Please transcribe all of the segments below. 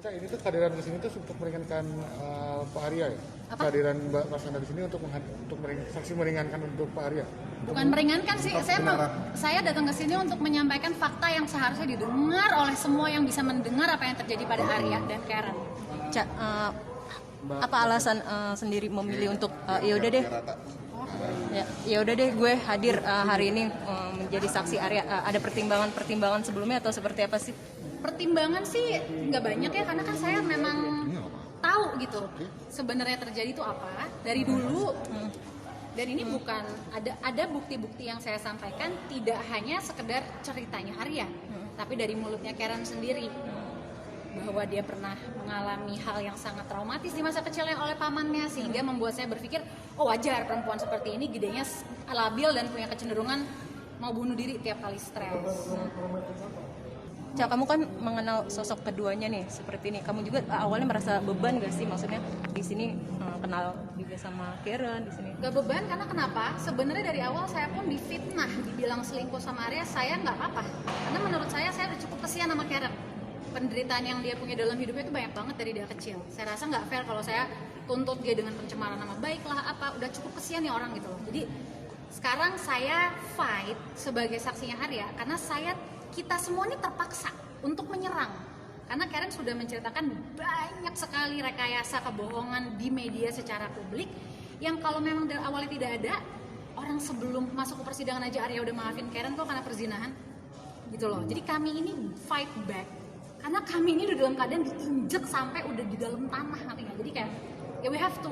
Cak, ini tuh kehadiran di sini tuh untuk meringankan Pak Arya ya? Apa? Kehadiran Mbak Rasanda di sini untuk saksi meringankan untuk Pak Arya? Bukan meringankan sih, saya datang ke sini untuk menyampaikan fakta yang seharusnya didengar oleh semua yang bisa mendengar apa yang terjadi pada Arya dan Karen. Cak, apa alasan sendiri memilih untuk ya udah deh, ya udah deh gue hadir hari ini menjadi saksi Arya. Ada pertimbangan sebelumnya atau seperti apa sih? Pertimbangan sih nggak banyak ya, karena kan saya memang tahu gitu sebenarnya terjadi itu apa dari dulu. Dan ini bukan ada bukti-bukti yang saya sampaikan tidak hanya sekedar ceritanya Arya, tapi dari mulutnya Karen sendiri bahwa dia pernah mengalami hal yang sangat traumatis di masa kecilnya oleh pamannya, sehingga membuat saya berpikir, oh wajar perempuan seperti ini gedenya labil dan punya kecenderungan mau bunuh diri tiap kali stres. Cak, kamu kan mengenal sosok keduanya nih seperti ini. Kamu juga awalnya merasa beban gak sih? Maksudnya di sini kenal juga sama Karen di sini. Gak beban karena kenapa? Sebenarnya dari awal saya pun difitnah, dibilang selingkuh sama Arya, saya nggak apa-apa. Karena menurut saya udah cukup kesian sama Karen. Penderitaan yang dia punya dalam hidupnya itu banyak banget dari dia kecil. Saya rasa nggak fair kalau saya tuntut dia dengan pencemaran nama baik lah apa. Udah cukup kesian ya orang gitu loh. Jadi sekarang saya fight sebagai saksinya Arya karena kita semua ini terpaksa untuk menyerang karena Karen sudah menceritakan banyak sekali rekayasa kebohongan di media secara publik yang kalau memang dari awalnya tidak ada, orang sebelum masuk ke persidangan aja Arya udah maafin Karen kok karena perzinahan gitu loh. Jadi kami ini fight back karena kami ini udah dalam keadaan diinjek sampai udah di dalam tanah nantinya. Jadi kayak ya we have to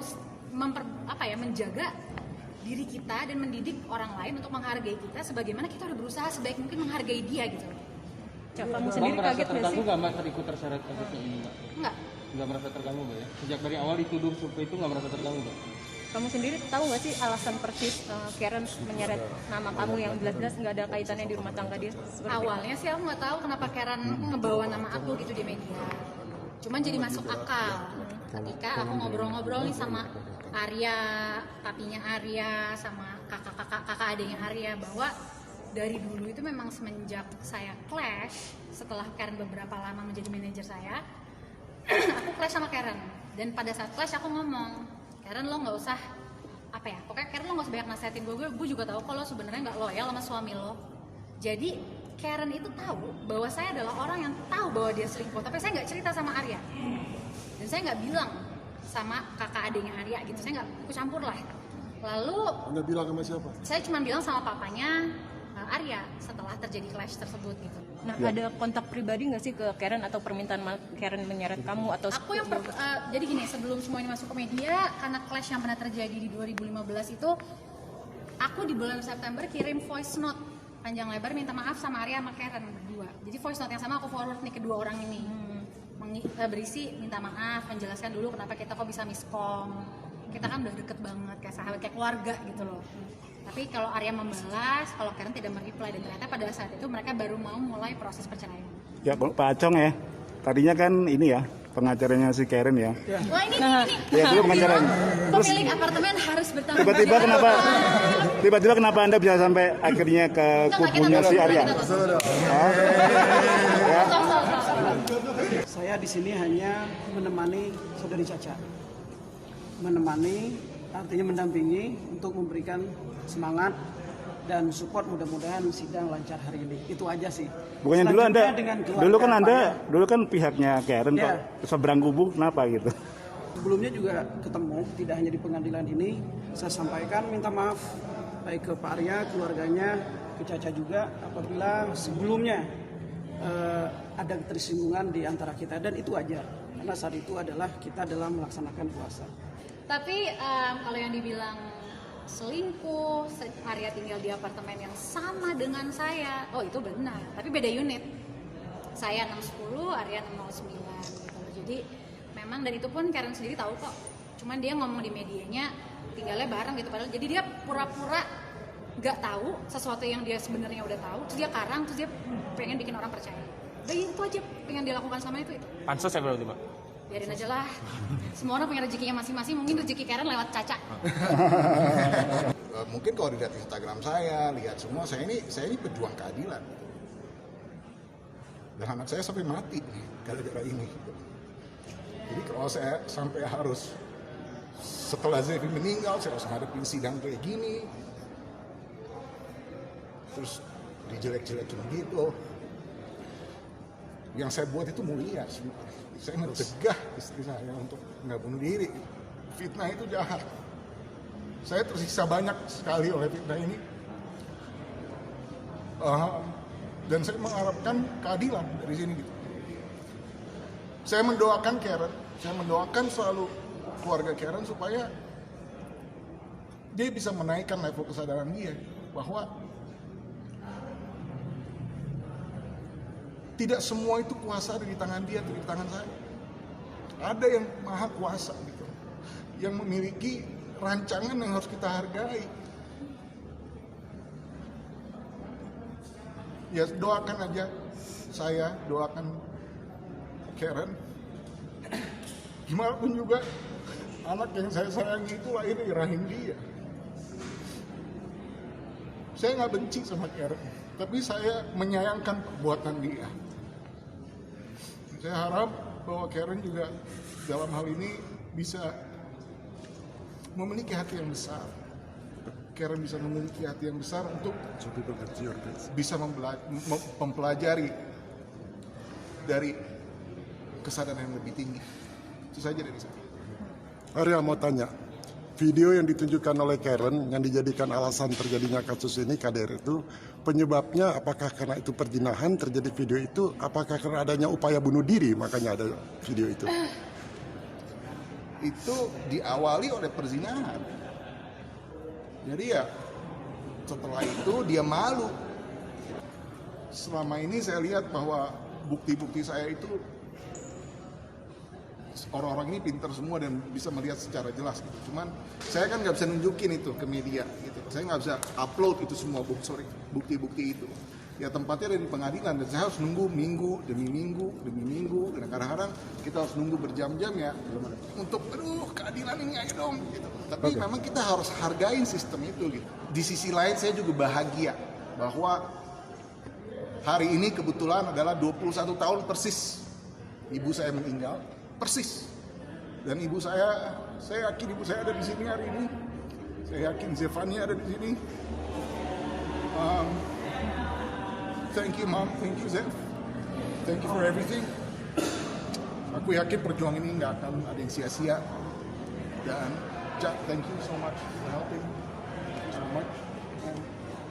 menjaga diri kita dan mendidik orang lain untuk menghargai kita sebagaimana kita udah berusaha sebaik mungkin menghargai dia gitu. Cak, kamu sendiri kaget gak sih? Terganggu nggak Mbak ikut terseret kasusnya ini Mbak? Nggak Merasa terganggu Mbak ya? Sejak dari awal dituduh seperti itu nggak merasa terganggu Mbak? Kamu sendiri tahu gak sih alasan persis Karen menyeret nama kamu yang jelas-jelas nggak ada kaitannya di rumah tangga dia? Awalnya sih aku nggak tahu kenapa Karen ngebawa nama aku gitu di media. Cuman jadi masuk akal ketika aku ngobrol-ngobrol nih sama Arya, papinya Arya, sama kakak adiknya Arya bahwa dari dulu itu memang semenjak saya clash setelah Karen beberapa lama menjadi manajer saya, aku clash sama Karen. Dan pada saat clash aku ngomong, Karen lo nggak usah pokoknya Karen lo nggak usah banyak nasihatin gue juga tahu kalau sebenarnya nggak loyal sama suami lo. Jadi Karen itu tahu bahwa saya adalah orang yang tahu bahwa dia selingkuh, tapi saya nggak cerita sama Arya dan saya nggak bilang sama kakak adiknya Arya gitu, saya nggak ikut campur lah. Lalu Anda bilang sama siapa? saya cuma bilang sama papanya Arya setelah terjadi clash tersebut gitu. Nah, ada kontak pribadi nggak sih ke Karen atau permintaan Karen menyeret kamu atau? Aku yang jadi gini, sebelum semua ini masuk ke media karena clash yang pernah terjadi di 2015 itu, aku di bulan September kirim voice note panjang lebar minta maaf sama Arya sama Karen berdua. Jadi voice note yang sama aku forward nih kedua orang ini. Berisi minta maaf, menjelaskan dulu kenapa kita kok bisa miskom. Kita kan udah deket banget kayak sahabat, kayak keluarga gitu loh. Tapi kalau Arya membalas, kalau Karen tidak mereply, dan ternyata pada saat itu mereka baru mau mulai proses perceraian. Ya Pak Acong ya, tadinya kan ini ya pengacaranya si Karen ya. Wah ini. Ya dulu pengacaranya. Terus Pemilik apartemen harus bertanggung tiba-tiba kenapa Anda bisa sampai akhirnya ke kubunya si Arya? Saya di sini hanya menemani saudari Caca, artinya mendampingi untuk memberikan semangat dan support, mudah-mudahan sidang lancar hari ini. Itu aja sih. Bukannya dulu kan pihaknya Karen ya. Kok seberang kubu, kenapa gitu? Sebelumnya juga ketemu, tidak hanya di pengadilan ini. Saya sampaikan minta maaf baik ke Pak Arya, keluarganya, ke Caca juga apabila sebelumnya ada ketersinggungan di antara kita, dan itu wajar karena saat itu adalah kita dalam melaksanakan puasa. Tapi kalau yang dibilang selingkuh, Arya tinggal di apartemen yang sama dengan saya, oh itu benar, tapi beda unit. Saya 610, Arya 609 gitu. Jadi memang, dan itu pun Karen sendiri tahu kok. Cuman dia ngomong di medianya tinggalnya bareng gitu, padahal jadi dia pura-pura nggak tahu sesuatu yang dia sebenarnya udah tahu, terus dia karang, terus dia pengen bikin orang percaya. Dan itu aja pengen dilakukan sama itu. Pansos ya berarti Mbak? Biarin aja lah. Semua orang punya rezekinya masing-masing, mungkin rezeki Karen lewat Caca. Mungkin kalau dilihat Instagram saya, lihat semua, saya ini pejuang keadilan. Dan anak saya sampai mati nih gara-gara ini. Jadi kalau saya sampai harus setelah Zevi meninggal, saya harus ngadepin sidang kayak gini, terus dijelek-jelekin gitu. Yang saya buat itu mulia, saya mencegah istri saya untuk nggak bunuh diri. Fitnah itu jahat. Saya tersiksa banyak sekali oleh fitnah ini, dan saya mengharapkan keadilan dari sini gitu. Saya mendoakan Karen, saya mendoakan selalu keluarga Karen supaya dia bisa menaikkan level kesadaran dia bahwa tidak semua itu kuasa ada di tangan dia atau di tangan saya. Ada yang maha kuasa gitu, yang memiliki rancangan yang harus kita hargai. Ya doakan aja, saya doakan Karen. Gimana pun juga anak yang saya sayangi itu lahir dari rahim dia. Saya nggak benci sama Karen, tapi saya menyayangkan perbuatan dia. Saya harap bahwa Karen juga dalam hal ini bisa memiliki hati yang besar. Karen bisa memiliki hati yang besar untuk bisa mempelajari dari kesadaran yang lebih tinggi. Itu saja dari saya. Arya mau tanya, video yang ditunjukkan oleh Karen yang dijadikan alasan terjadinya kasus ini KDR itu penyebabnya apakah karena itu perzinahan terjadi video itu, apakah karena adanya upaya bunuh diri makanya ada video itu? Itu diawali oleh perzinahan. Jadi ya setelah itu dia malu. Selama ini saya lihat bahwa bukti-bukti saya itu orang-orang ini pintar semua dan bisa melihat secara jelas gitu. Cuman saya kan nggak bisa nunjukin itu ke media gitu. Saya nggak bisa upload itu semua bukti-bukti itu. Ya tempatnya ada di pengadilan dan saya harus nunggu minggu demi minggu demi minggu, dan kadang-kadang kita harus nunggu berjam-jam ya untuk keadilan ini ayo dong gitu. Tapi memang kita harus hargain sistem itu gitu. Di sisi lain saya juga bahagia bahwa hari ini kebetulan adalah 21 tahun persis ibu saya meninggal, persis. Dan ibu saya yakin ibu saya ada di sini hari ini. Saya yakin Zevania ada di sini. Thank you mom, thank you Zev, thank you for everything. Aku yakin perjuangan ini nggak akan ada yang sia-sia. Dan Jack, thank you so much for helping so much. And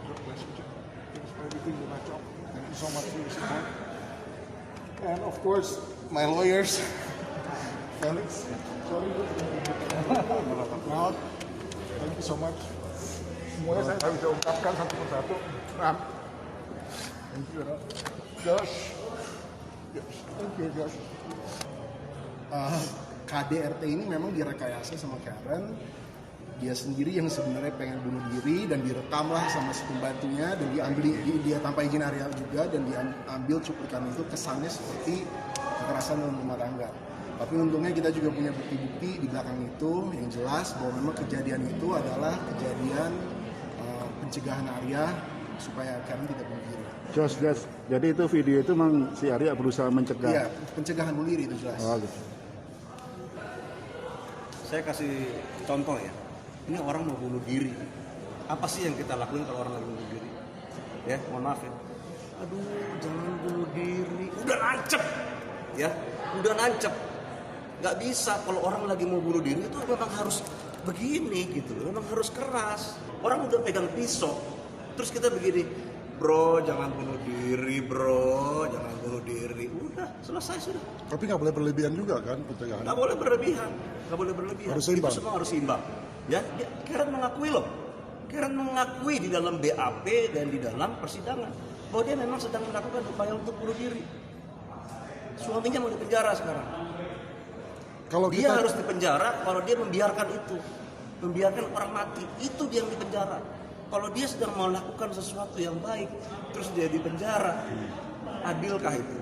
God bless you, Jack. Thanks for everything with my job. Thank you so much for your support. And of course, my lawyers, Felix. Sorry, Ram. Thank you so much. Semuanya saya bisa ungkapkan satu persatu. Ram. Thank you, Ram. Josh. Thank you, Josh. KDRT ini memang direkayasa sama Karen. Dia sendiri yang sebenarnya pengen bunuh diri dan direkamlah sama si pembantunya dan dia tanpa izin Arya juga, dan diambil cuplikan itu kesannya seperti kekerasan dalam rumah tangga. Tapi untungnya kita juga punya bukti-bukti di belakang itu yang jelas bahwa memang kejadian itu adalah kejadian pencegahan Arya supaya Karen tidak bunuh diri. Josh, jadi itu video itu memang si Arya berusaha mencegah? Iya, pencegahan bunuh diri itu jelas. Oh, gitu. Saya kasih contoh ya, ini orang mau bunuh diri. Apa sih yang kita lakuin kalau orang lagi bunuh diri? Ya, mohon maaf ya. Aduh, jangan bunuh diri. Udah nancep, ya, udah nancep. Gak bisa kalau orang lagi mau bunuh diri itu memang harus begini gitu, memang harus keras. Orang udah pegang pisau, terus kita begini, bro jangan bunuh diri, bro jangan bunuh diri. Udah selesai sudah. Tapi nggak boleh berlebihan juga kan pencegahan? Nggak boleh berlebihan, nggak boleh berlebihan. Harus seimbang. Itu semua harus seimbang. Ya, Karen mengakui loh. Karen mengakui di dalam BAP dan di dalam persidangan bahwa dia memang sedang melakukan upaya untuk bunuh diri. Suaminya mau dipenjara sekarang. Kalau dia harus dipenjara kalau dia membiarkan itu, membiarkan orang mati, itu dia yang dipenjara. Kalau dia sedang melakukan sesuatu yang baik, terus dia dipenjara, adilkah itu?